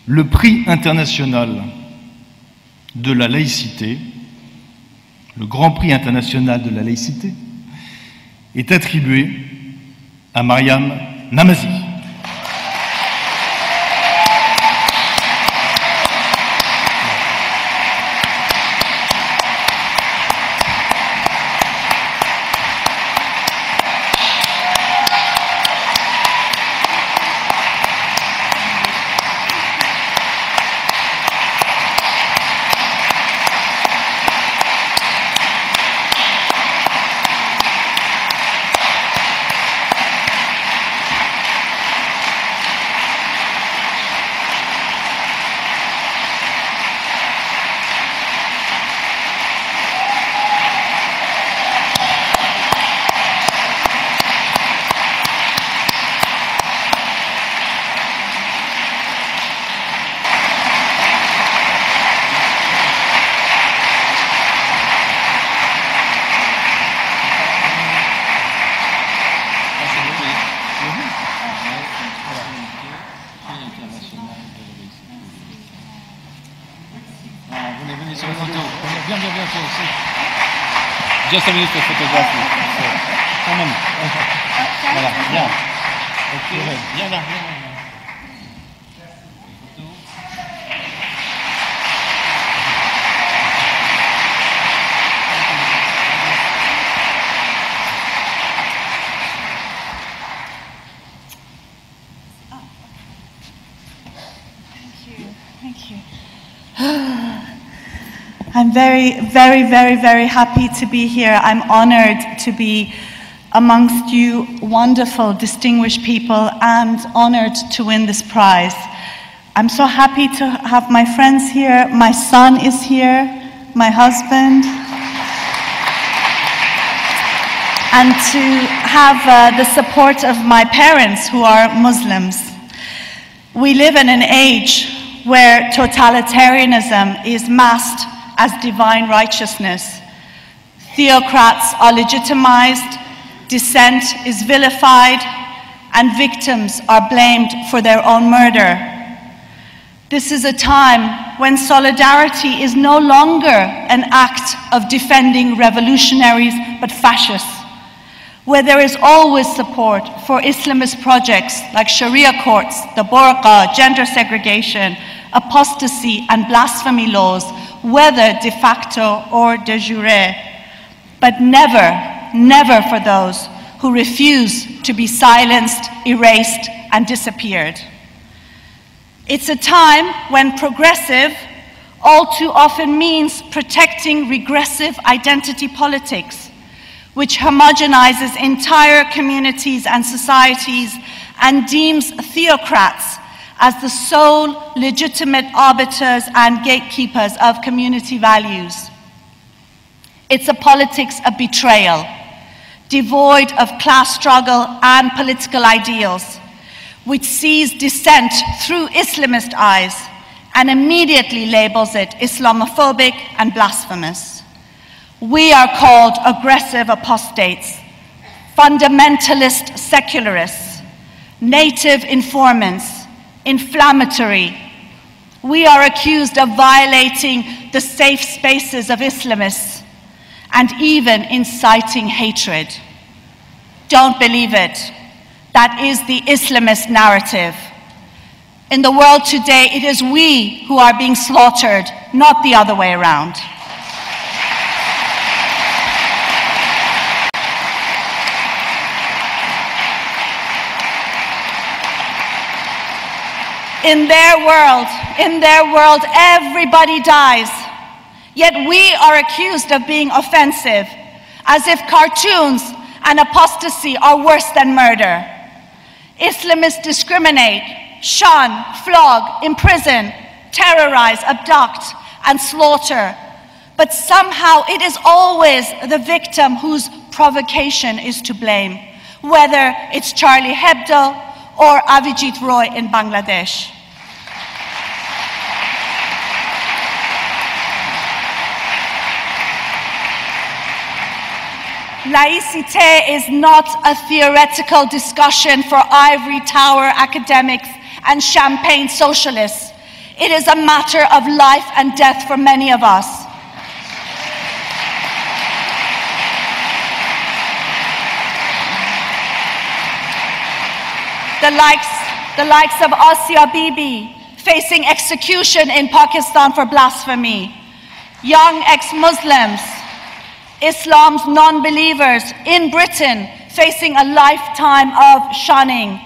le Prix international de la laïcité, le Grand Prix international de la laïcité, est attribué à Maryam Namazie. Just a minute of photography. Quand même. Voilà, bien. Ok, viens là, viens là. I'm very happy to be here. I'm honored to be amongst you wonderful, distinguished people, and honored to win this prize. I'm so happy to have my friends here. My son is here, my husband, and to have the support of my parents who are Muslims. We live in an age where totalitarianism is masked as divine righteousness. Theocrats are legitimized, dissent is vilified, and victims are blamed for their own murder. This is a time when solidarity is no longer an act of defending revolutionaries but fascists, where there is always support for Islamist projects like Sharia courts, the burqa, gender segregation, apostasy and blasphemy laws, whether de facto or de jure, but never for those who refuse to be silenced, erased, and disappeared. It's a time when progressive all too often means protecting regressive identity politics, which homogenizes entire communities and societies and deems theocrats as the sole legitimate arbiters and gatekeepers of community values. It's a politics of betrayal, devoid of class struggle and political ideals, which sees dissent through Islamist eyes and immediately labels it Islamophobic and blasphemous. We are called aggressive apostates, fundamentalist secularists, native informants, inflammatory. We are accused of violating the safe spaces of Islamists and even inciting hatred. Don't believe it. That is the Islamist narrative. In the world today, it is we who are being slaughtered, not the other way around. In their world, everybody dies. Yet we are accused of being offensive, as if cartoons and apostasy are worse than murder. Islamists discriminate, shun, flog, imprison, terrorize, abduct, and slaughter. But somehow it is always the victim whose provocation is to blame, whether it's Charlie Hebdo or Avijit Roy in Bangladesh. Laicite is not a theoretical discussion for ivory tower academics and champagne socialists. It is a matter of life and death for many of us. The likes of Asia Bibi facing execution in Pakistan for blasphemy. Young ex-Muslims, Islam's non-believers in Britain facing a lifetime of shunning.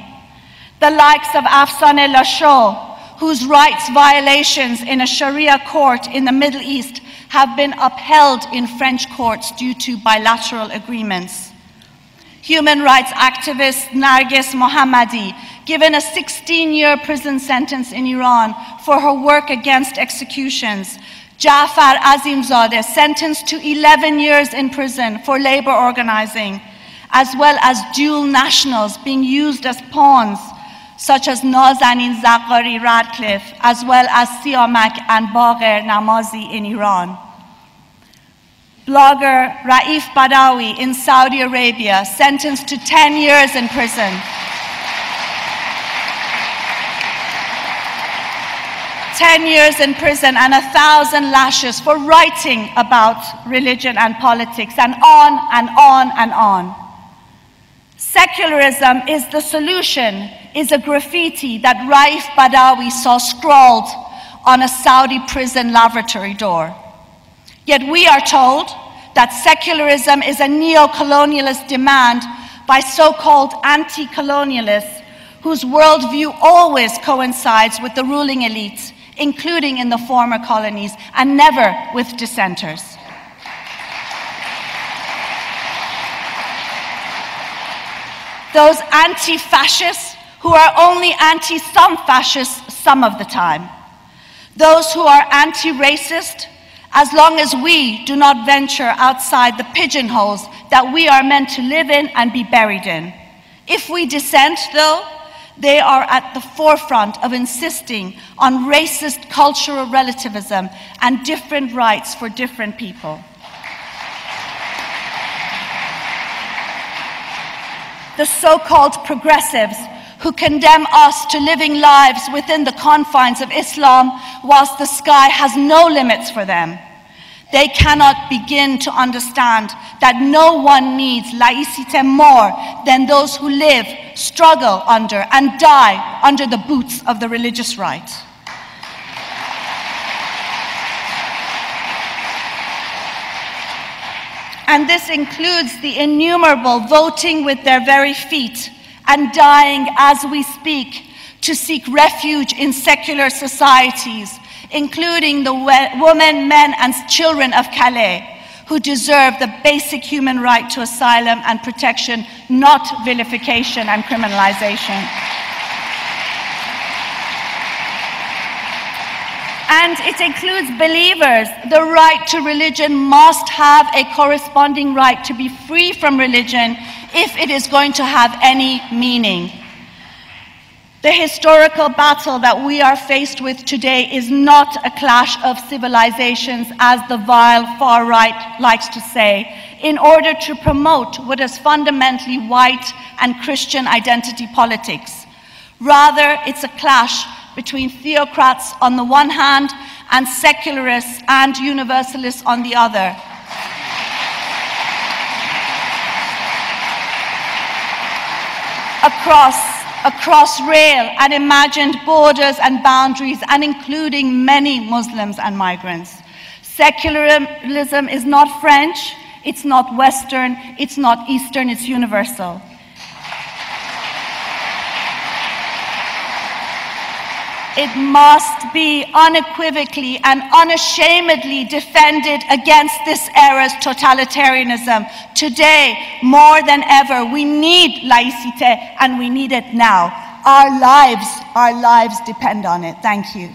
The likes of Afsaneh Lasho, whose rights violations in a Sharia court in the Middle East have been upheld in French courts due to bilateral agreements. Human rights activist Narges Mohammadi, given a 16-year prison sentence in Iran for her work against executions. Jafar Azimzadeh, sentenced to 11 years in prison for labor organizing, as well as dual nationals being used as pawns, such as Nazanin Zaghari Radcliffe, as well as Siamak and Maryam Namazie in Iran. Blogger Raif Badawi in Saudi Arabia, sentenced to 10 years in prison. 10 years in prison and 1,000 lashes for writing about religion and politics, and on and on and on. Secularism is the solution, is a graffiti that Raif Badawi saw scrawled on a Saudi prison lavatory door. Yet we are told that secularism is a neo-colonialist demand by so-called anti-colonialists whose worldview always coincides with the ruling elite, including in the former colonies, and never with dissenters. Those anti-fascists who are only anti some fascists some of the time. Those who are anti-racist as long as we do not venture outside the pigeonholes that we are meant to live in and be buried in. If we dissent, though, they are at the forefront of insisting on racist cultural relativism and different rights for different people. The so-called progressives who condemn us to living lives within the confines of Islam whilst the sky has no limits for them. They cannot begin to understand that no one needs laïcité more than those who live, struggle under, and die under the boots of the religious right. And this includes the innumerable voting with their very feet and dying as we speak to seek refuge in secular societies, including the women, men, and children of Calais, who deserve the basic human right to asylum and protection, not vilification and criminalization. And it includes believers. The right to religion must have a corresponding right to be free from religion if it is going to have any meaning. The historical battle that we are faced with today is not a clash of civilizations, as the vile far right likes to say, in order to promote what is fundamentally white and Christian identity politics. Rather, it's a clash between theocrats on the one hand and secularists and universalists on the other. Across real and imagined borders and boundaries, and including many Muslims and migrants. Secularism is not French, it's not Western, it's not Eastern, it's universal. It must be unequivocally and unashamedly defended against this era's totalitarianism. Today, more than ever, we need laïcité, and we need it now. Our lives depend on it. Thank you.